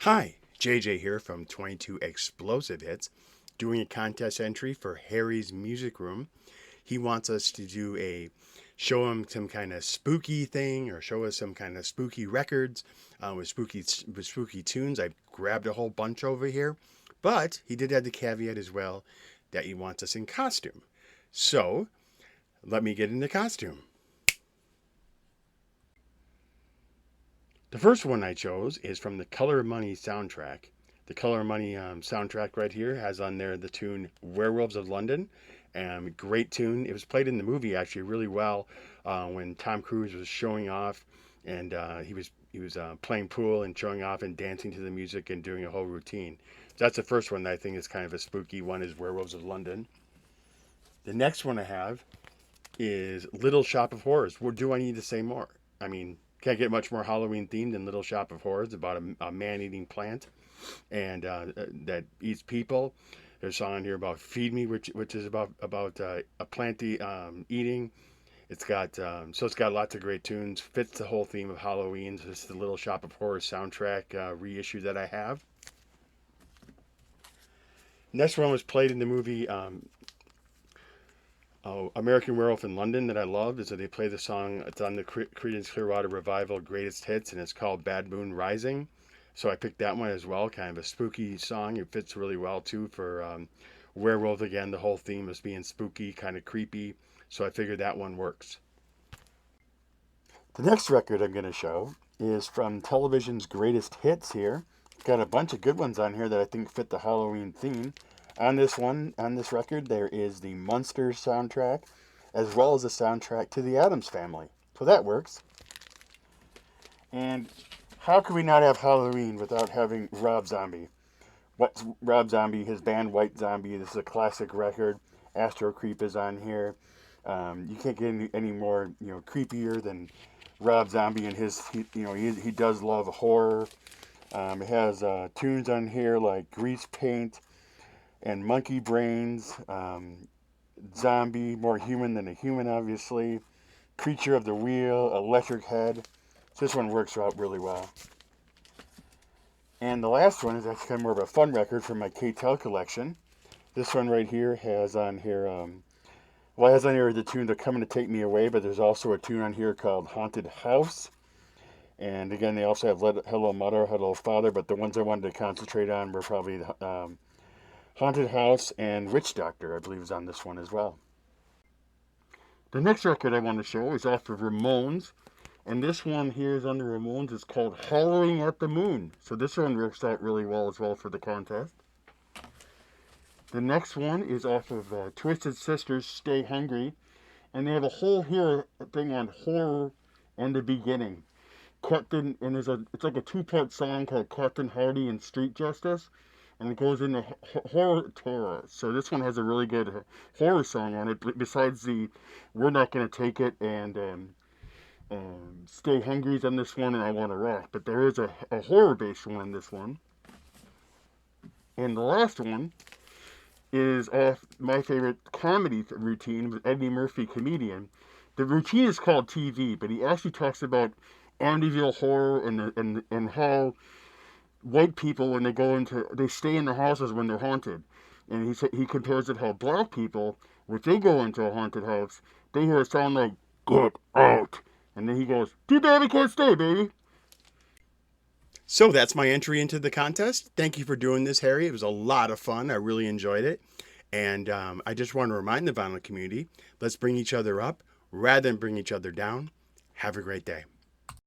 Hi, JJ here from 22 Explosive Hits, doing a contest entry for Harry's Music Room. He wants us to show him some kind of spooky thing or show us some kind of spooky records with spooky tunes. I grabbed a whole bunch over here, but he did add the caveat as well that he wants us in costume. So let me get into costume. The first one I chose is from the Color Money soundtrack. The Color Money soundtrack right here has on there the tune Werewolves of London. Great tune. It was played in the movie actually really well when Tom Cruise was showing off and he was playing pool and showing off and dancing to the music and doing a whole routine. So that's the first one that I think is kind of a spooky one is Werewolves of London. The next one I have is Little Shop of Horrors. What do I need to say more? I mean, can't get much more Halloween themed than Little Shop of Horrors about a man-eating plant and that eats people. There's a song here about Feed Me, which is about a plant eating. It's got lots of great tunes. Fits the whole theme of Halloween. So this is the Little Shop of Horrors soundtrack reissue that I have. Next one was played in the movie American Werewolf in London that I love is that they play the song. It's on the Creedence Clearwater Revival Greatest Hits, and it's called Bad Moon Rising. So I picked that one as well, kind of a spooky song. It fits really well too for werewolf again. The whole theme is being spooky, kind of creepy. So I figured that one works. The next record I'm going to show is from television's Greatest Hits here. Got a bunch of good ones on here that I think fit the Halloween theme. On this record, there is the Munsters soundtrack, as well as the soundtrack to the Addams Family. So that works. And how could we not have Halloween without having Rob Zombie? What's Rob Zombie, his band White Zombie. This is a classic record. Astro Creep is on here. You can't get any more creepier than Rob Zombie and he does love horror. It has tunes on here like Grease Paint and Monkey Brains, Zombie, More Human Than a Human, obviously, Creature of the Wheel, Electric Head. So this one works out really well. And the last one is actually kind of more of a fun record from my K-Tel collection. This one right here has on here, it has on here the tune They're Coming to Take Me Away, but there's also a tune on here called Haunted House. And again, they also have Hello Mother, Hello Father, but the ones I wanted to concentrate on were probably Haunted House and Witch Doctor, I believe, is on this one as well. The next record I want to show is off of Ramones, and this one here is on the Ramones. It's called Hollering at the Moon. So this one works out really well as well for the contest. The next one is off of Twisted Sisters' Stay Hungry, and they have a whole thing on horror and the beginning. It's like a two-part song called Captain Hardy and Street Justice, and it goes into horror. So this one has a really good horror song on it. Besides the "We're Not Gonna Take It" and "Stay Hungry's" on this one, and "I Wanna Rock." But there is a horror-based one in this one. And the last one is off my favorite comedy routine with Eddie Murphy, comedian. The routine is called TV, but he actually talks about Amityville Horror and how white people when they stay in the houses when they're haunted, and he compares it how black people when they go into a haunted house they hear a sound like "Get out," and then he goes, "Too bad we can't stay, baby." So that's my entry into the contest. Thank you for doing this, Harry. It was a lot of fun. I really enjoyed it. And I just want to remind the vinyl community, let's bring each other up rather than bring each other down. Have a great day.